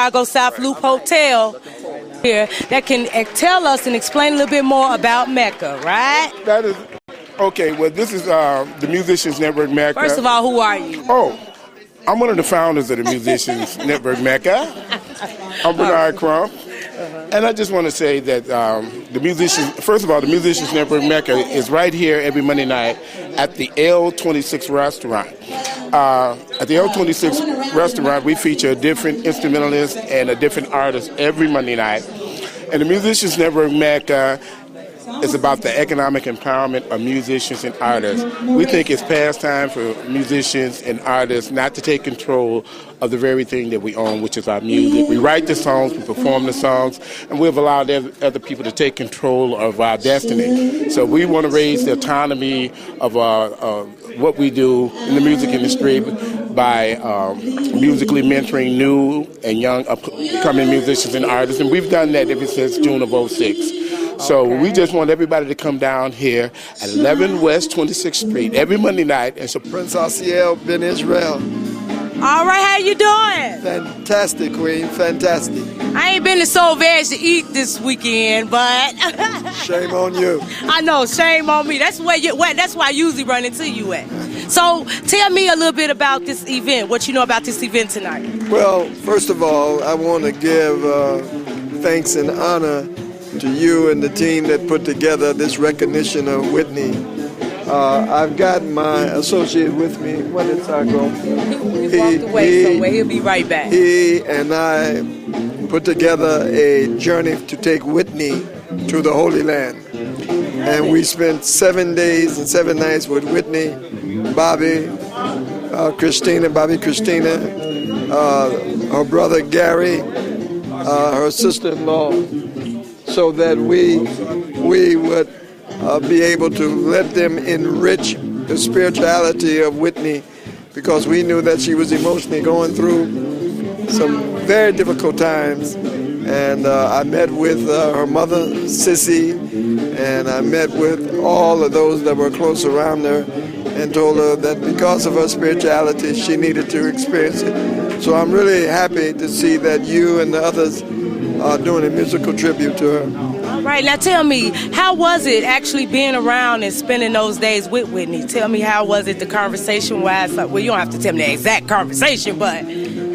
Chicago South Loop Hotel here that can tell us and explain a little bit more about Mecca, right? That is okay. Well, this is the Musicians Network Mecca. First of all, who are you? Oh, I'm one of the founders of the Musicians Network Mecca. I'm Bernard Crump. And I just want to say that the Musicians Network Mecca is right here every Monday night at the L26 restaurant. At the L26 restaurant, we feature a different instrumentalist and a different artist every Monday night. And the Musicians Network Mecca is about the economic empowerment of musicians and artists. We think it's past time for musicians and artists not to take control of the very thing that we own, which is our music. We write the songs, we perform the songs, and we've allowed other people to take control of our destiny. So we want to raise the autonomy of what we do in the music industry by musically mentoring new and young upcoming musicians and artists, and we've done that ever since June of '06. So we just want everybody to come down here at 11 West 26th Street every Monday night. And so Prince Asiel Ben Israel. All right, how you doing? Fantastic, Queen, fantastic. I ain't been to Soul Veg to eat this weekend, but shame on you. I know, shame on me. That's why I usually run into you at. So tell me a little bit about this event, what you know about this event tonight. Well, first of all, I want to give thanks and honor to you and the team that put together this recognition of Whitney. I've got my associate with me. What did Sargo? He walked away somewhere. He'll be right back. He and I put together a journey to take Whitney to the Holy Land. And we spent 7 days and 7 nights with Whitney, Bobby Christina, her brother Gary, her sister-in-law, so that we would be able to let them enrich the spirituality of Whitney, because we knew that she was emotionally going through some very difficult times. And I met with her mother, Sissy, and I met with all of those that were close around her and told her that because of her spirituality, she needed to experience it. So I'm really happy to see that you and the others are doing a musical tribute to her. All right, now tell me, how was it actually being around and spending those days with Whitney? Tell me, how was it, the conversation-wise? Well, you don't have to tell me the exact conversation, but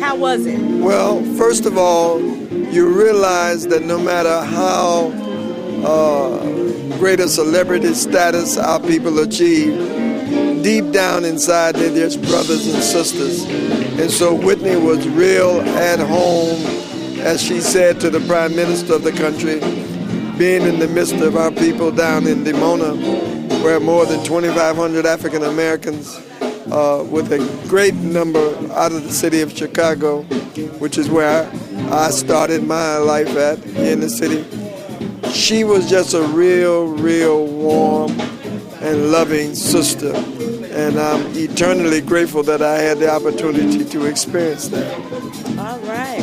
how was it? Well, first of all, you realize that no matter how great a celebrity status our people achieve, deep down inside they're just brothers and sisters. And so Whitney was real at home, as she said to the Prime Minister of the country, being in the midst of our people down in Dimona, where more than 2,500 African Americans, with a great number out of the city of Chicago, which is where I started my life at in the city. She was just a real warm and loving sister, and I'm eternally grateful that I had the opportunity to experience that. All right.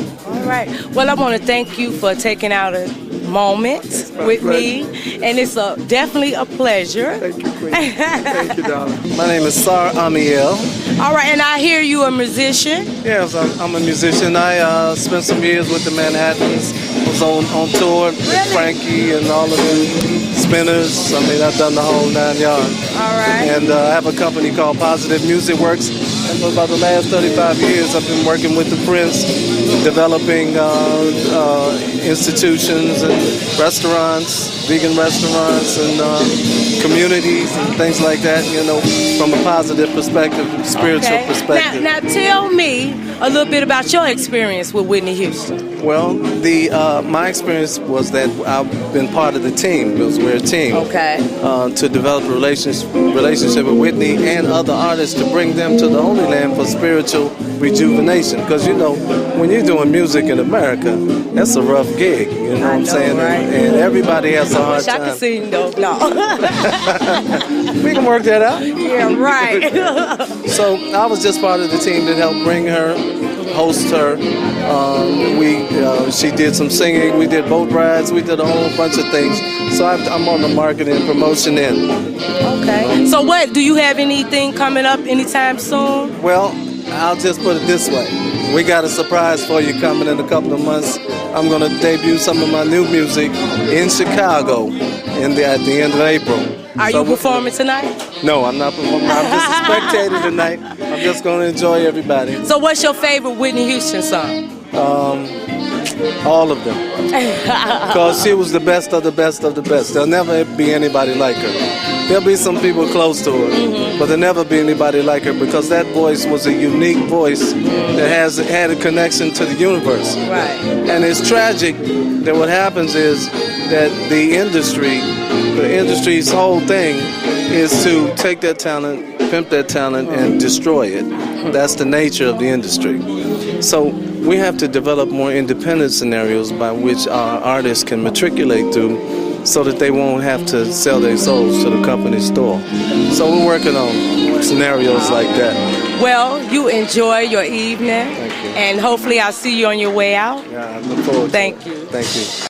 Well, I want to thank you for taking out a moment with me, and it's definitely a pleasure. Thank you, Queen. Thank you, darling. My name is Asiel. All right, and I hear you a musician. Yes, I'm a musician. I spent some years with the Manhattans. Was on tour with Frankie and all of the Spinners. I mean, I've done the whole 9 yards. All right. And I have a company called Positive Music Works. And for about the last 35 years, I've been working with the Prince, developing institutions and restaurants, vegan restaurants, and communities and things like that, from a positive perspective, spiritual perspective. Now tell me a little bit about your experience with Whitney Houston. Well, my experience was that I've been part of the team, because we're a team, to develop a relationship with Whitney and other artists to bring them to the Holy Land for spiritual rejuvenation. Because, when you're doing music in America, that's a rough gig, what I'm saying? Right? And everybody has a hard time. I can sing, though. No. We can work that out. Yeah, right. So I was just part of the team that helped bring her, host her. She did some singing. We did boat rides. We did a whole bunch of things. So I'm on the marketing and promotion end. Okay. So do you have anything coming up anytime soon? Well, I'll just put it this way. we got a surprise for you coming in a couple of months. I'm going to debut some of my new music in Chicago at the end of April. Are you performing tonight? No, I'm not performing. I'm just a spectator tonight. I'm just going to enjoy everybody. So what's your favorite Whitney Houston song? All of them. Because she was the best of the best of the best. There'll never be anybody like her. There'll be some people close to her, but there'll never be anybody like her because that voice was a unique voice that had a connection to the universe. Right. And it's tragic that what happens is that the industry's whole thing is to take that talent, pimp that talent, and destroy it. That's the nature of the industry. So we have to develop more independent scenarios by which our artists can matriculate through so that they won't have to sell their souls to the company store. So we're working on scenarios like that. Well, you enjoy your evening. Thank you. And hopefully I'll see you on your way out. Yeah, I look forward to it. Thank you. Thank you.